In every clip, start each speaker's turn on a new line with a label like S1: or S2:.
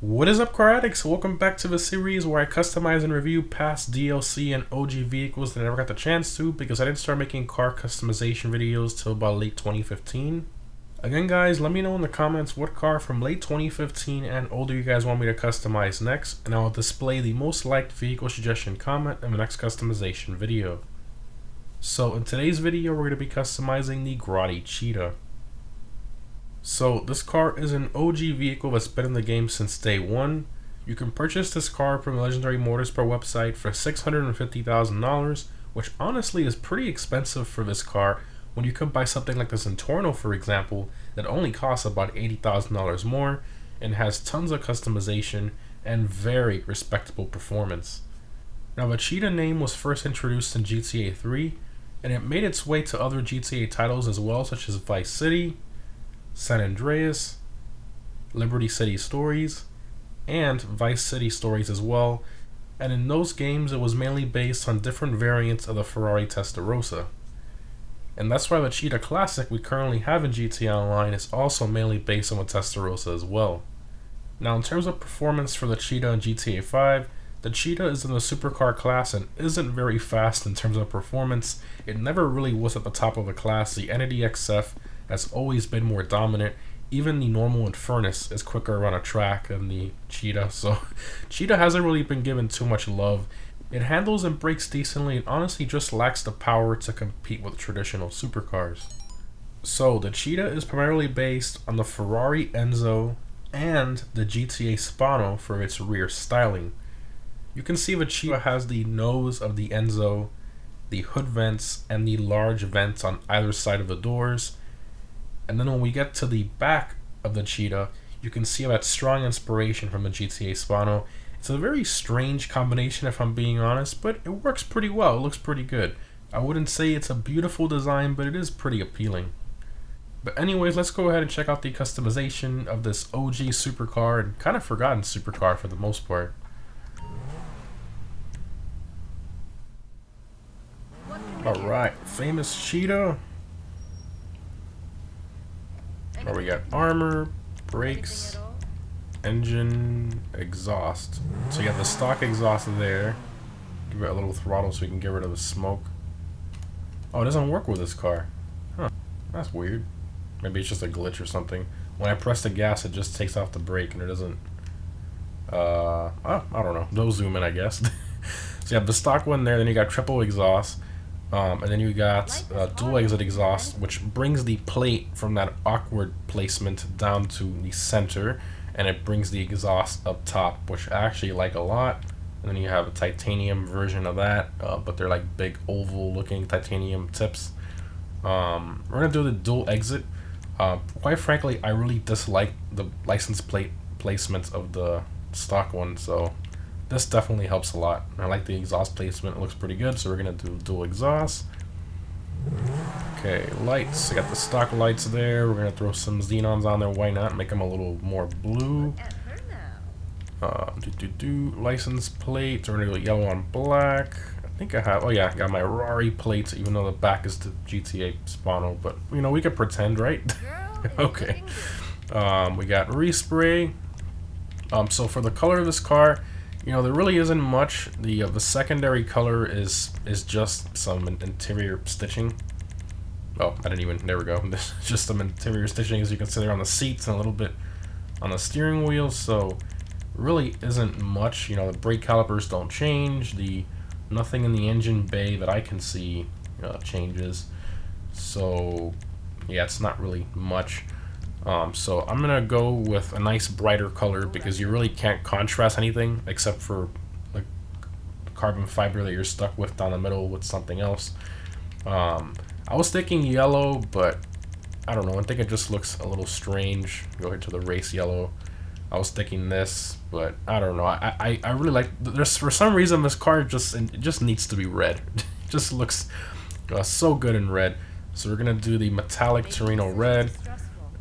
S1: What is up, car addicts? Welcome back to the series where I customize and review past DLC and OG vehicles that I never got the chance to because I didn't start making car customization videos till about late 2015. Again guys, let me know in the comments what car from late 2015 and older you guys want me to customize next, and I'll display the most liked vehicle suggestion comment in the next customization video. So in today's video we're going to be customizing the Grotti Cheetah. So this car is an OG vehicle that's been in the game since day one. You can purchase this car from the Legendary Motors Pro website for $650,000, which honestly is pretty expensive for this car when you could buy something like the Centorno, for example, that only costs about $80,000 more and has tons of customization and very respectable performance. Now the Cheetah name was first introduced in GTA 3 and it made its way to other GTA titles as well, such as Vice City, San Andreas, Liberty City Stories, and Vice City Stories as well, and in those games it was mainly based on different variants of the Ferrari Testarossa. And that's why the Cheetah Classic we currently have in GTA Online is also mainly based on the Testarossa as well. Now in terms of performance for the Cheetah in GTA 5, the Cheetah is in the supercar class and isn't very fast in terms of performance. It never really was at the top of the class. The Entity XF has always been more dominant. Even the normal Infernus is quicker on a track than the Cheetah, so Cheetah hasn't really been given too much love. It handles and brakes decently and honestly just lacks the power to compete with traditional supercars. So the Cheetah is primarily based on the Ferrari Enzo and the GTA Spano for its rear styling. You can see the Cheetah has the nose of the Enzo, the hood vents, and the large vents on either side of the doors. And then when we get to the back of the Cheetah, you can see that strong inspiration from the GTA Spano. It's a very strange combination if I'm being honest, but it works pretty well. It looks pretty good. I wouldn't say it's a beautiful design, but it is pretty appealing. But anyways, let's go ahead and check out the customization of this OG supercar and kind of forgotten supercar for the most part. Alright, famous Cheetah. Where we got armor, brakes, engine, exhaust. So you got the stock exhaust there. Give it a little throttle so we can get rid of the smoke. Oh, it doesn't work with this car. Huh, that's weird. Maybe it's just a glitch or something. When I press the gas, it just takes off the brake and it doesn't... I don't know. No zoom in, I guess. So you have the stock one there, then you got triple exhaust. And then you got dual exit exhaust, which brings the plate from that awkward placement down to the center, and it brings the exhaust up top, which I actually like a lot. And then you have a titanium version of that, but they're like big oval looking titanium tips. We're gonna do the dual exit. Quite frankly, I really dislike the license plate placement of the stock one, so this definitely helps a lot. I like the exhaust placement, it looks pretty good, so we're gonna do dual exhaust. Okay, lights, I got the stock lights there. We're gonna throw some xenons on there, why not? Make them a little more blue. License plate, we're gonna go yellow on black. I think I have, oh yeah, I got my Ferrari plates, even though the back is the GTA Spano, but you know, we could pretend, right? Okay. We got respray. So for the color of this car, you know, there really isn't much. The secondary color is just some interior stitching. Oh, I didn't even, there we go. There's just some interior stitching, as you can see there, on the seats and a little bit on the steering wheel. So really isn't much. You know, the brake calipers don't change. Nothing in the engine bay that I can see changes. So yeah, it's not really much. So I'm gonna go with a nice brighter color because you really can't contrast anything except for like carbon fiber that you're stuck with down the middle with something else. I was thinking yellow, but I don't know, I think it just looks a little strange. Go ahead to the race yellow. I was thinking this, but I don't know. I really like, there's, for some reason this car just needs to be red. It just looks so good in red. So we're gonna do the metallic Torino red.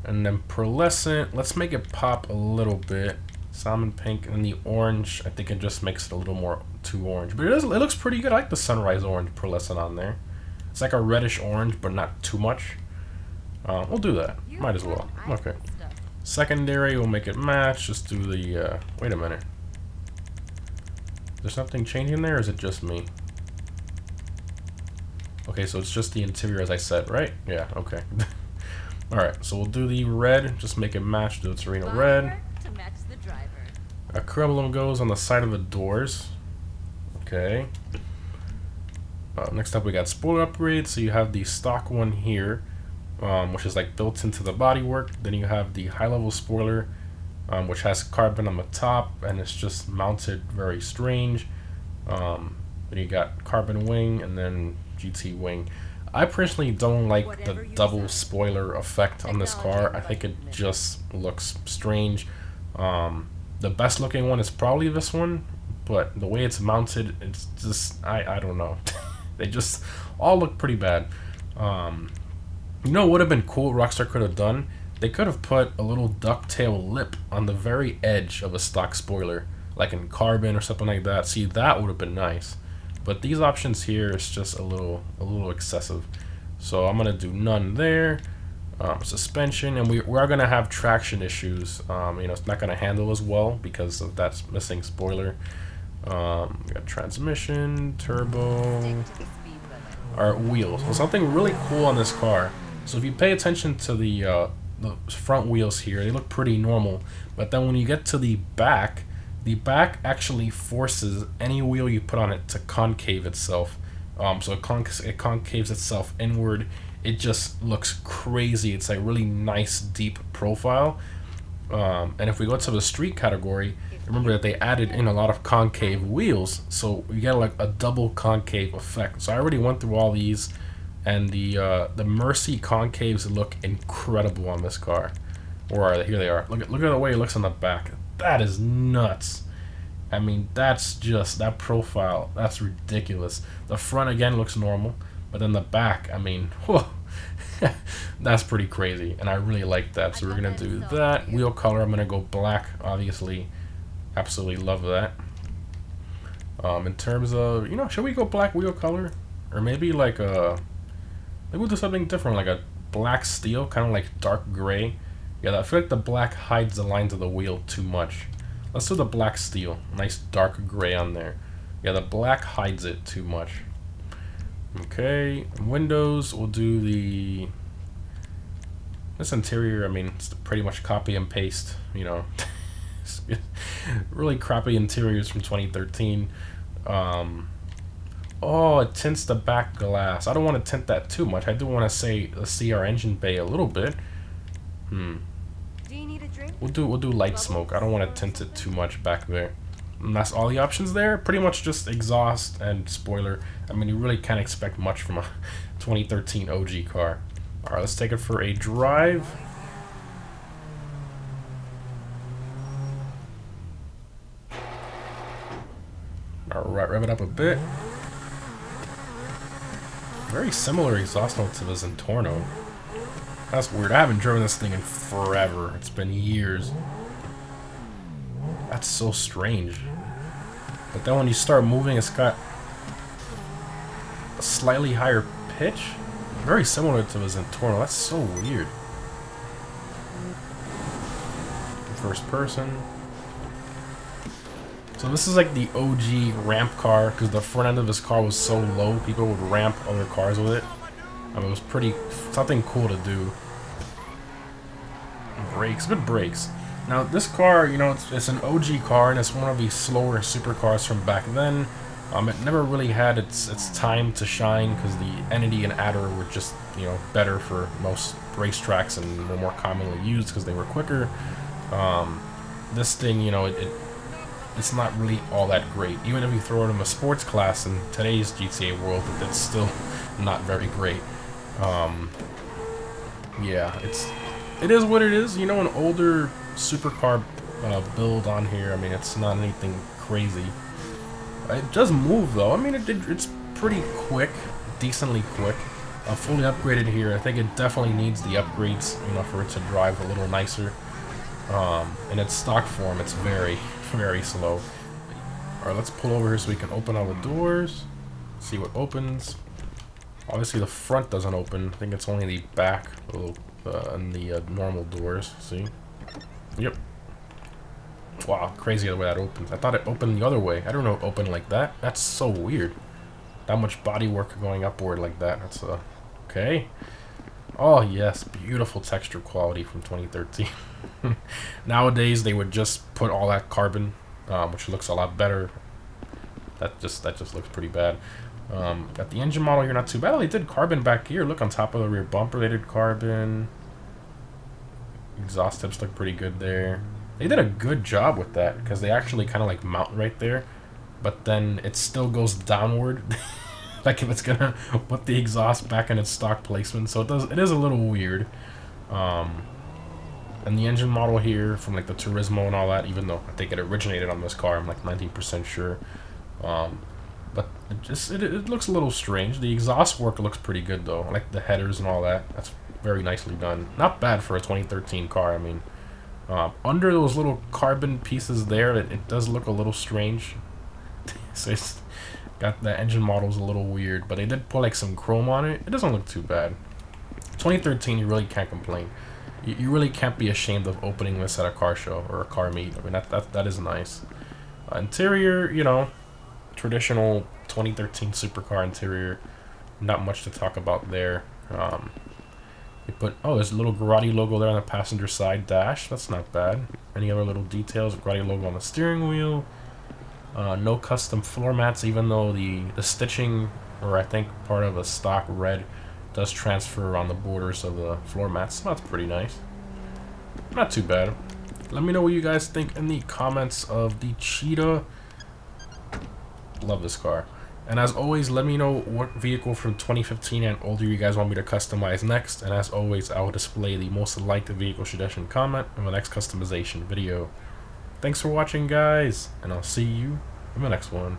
S1: And then pearlescent, let's make it pop a little bit. Salmon pink, and the orange, I think it just makes it a little more too orange. But it looks pretty good. I like the sunrise orange pearlescent on there. It's like a reddish orange, but not too much. We'll do that. Might as well. Okay. Secondary, we'll make it match. Just do the, wait a minute. There's something changing there, or is it just me? Okay, so it's just the interior as I said, right? Yeah, okay. Alright, so we'll do the red, just make it match, do its arena red. A curriculum goes on the side of the doors. Okay. Next up we got spoiler upgrades, so you have the stock one here, which is like built into the bodywork. Then you have the high level spoiler, which has carbon on the top and it's just mounted very strange. Then you got carbon wing and then GT wing. I personally don't like the double spoiler effect on this car. I think it just looks strange. The best looking one is probably this one, but the way it's mounted, it's just, I don't know. They just all look pretty bad. You know what would have been cool Rockstar could have done? They could have put a little ducktail lip on the very edge of a stock spoiler, like in carbon or something like that. See, that would have been nice. But these options here is just a little excessive. So I'm gonna do none there. Suspension, and we are gonna have traction issues. You know, it's not gonna handle as well because of that missing spoiler. We got transmission, turbo, our wheels. So something really cool on this car. So if you pay attention to the front wheels here, they look pretty normal. But then when you get to the back actually forces any wheel you put on it to concave itself. So it concaves itself inward. It just looks crazy. It's like really nice deep profile. And if we go to the street category, remember that they added in a lot of concave wheels, so you get like a double concave effect. So I already went through all these, and the Mercy concaves look incredible on this car. Where are they? Here they are. Look at the way it looks on the back. That is nuts. I mean, that's just, that profile, that's ridiculous. The front again looks normal, but then the back, I mean, whoa. That's pretty crazy, and I really like that. So we're gonna do that. Wheel color, I'm gonna go black, obviously. Absolutely love that. In terms of, you know, should we go black wheel color? Or maybe like maybe we'll do something different, like a black steel, kind of like dark gray. Yeah, I feel like the black hides the lines of the wheel too much. Let's do the black steel. Nice dark gray on there. Yeah, the black hides it too much. Okay, windows, we'll do this interior, I mean, it's pretty much copy and paste, you know. Really crappy interiors from 2013. Oh, it tints the back glass. I don't want to tint that too much. I do want to see our engine bay a little bit. We'll do light smoke. I don't want to tint it too much back there. And that's all the options there. Pretty much just exhaust and spoiler. I mean, you really can't expect much from a 2013 OG car. All right, let's take it for a drive. All right, rev it up a bit. Very similar exhaust note to the Zentorno. That's weird. I haven't driven this thing in forever. It's been years. That's so strange. But then when you start moving, it's got a slightly higher pitch. Very similar to the Zentorno. That's so weird. First person. So this is like the OG ramp car, because the front end of this car was so low, people would ramp other cars with it. I mean, it was something cool to do. Brakes, good brakes. Now this car, you know, it's an OG car, and it's one of the slower supercars from back then. It never really had its time to shine, because the Entity and Adder were just, you know, better for most racetracks and were more commonly used because they were quicker. This thing, you know, it's not really all that great. Even if you throw it in a sports class in today's GTA world, it's still not very great. Yeah, it is what it is. You know, an older supercar build on here. I mean, it's not anything crazy. It does move though. I mean, it's pretty quick, decently quick. Fully upgraded here. I think it definitely needs the upgrades, you know, for it to drive a little nicer. In its stock form, it's very, very slow. Alright, let's pull over here so we can open all the doors. See what opens. Obviously the front doesn't open. I think it's only the back and the normal doors. See? Yep. Wow, crazy the way that opens. I thought it opened the other way. I don't know it opened like that. That's so weird. That much body work going upward like that. That's okay. Oh yes, beautiful texture quality from 2013. Nowadays they would just put all that carbon, which looks a lot better. That just looks pretty bad. At the engine model, you're not too bad. Oh, they did carbon back here. Look on top of the rear bumper, they did carbon. Exhaust tips look pretty good there. They did a good job with that because they actually kind of like mount right there, but then it still goes downward. Like if it's gonna put the exhaust back in its stock placement, so it is a little weird. And the engine model here from like the Turismo and all that, even though I think it originated on this car, I'm like 90% sure. But it looks a little strange. The exhaust work looks pretty good though. I like the headers and all that. That's very nicely done. Not bad for a 2013 car. I mean, under those little carbon pieces there, it does look a little strange. So it's got the engine model's a little weird, but they did put like some chrome on it. It doesn't look too bad. 2013, you really can't complain. You really can't be ashamed of opening this at a car show or a car meet. I mean, that is nice. Interior, you know, traditional 2013 supercar interior. Not much to talk about there. They put, oh, there's a little Grotti logo there on the passenger side dash. That's not bad. Any other little details? Grotti logo on the steering wheel. No custom floor mats, even though the stitching, or I think part of a stock red, does transfer around the borders of the floor mats. So that's pretty nice. Not too bad. Let me know what you guys think in the comments of the Cheetah. Love this car. And as always, let me know what vehicle from 2015 and older you guys want me to customize next. And as always, I will display the most liked vehicle suggestion comment in the next customization video. Thanks for watching, guys, and I'll see you in the next one.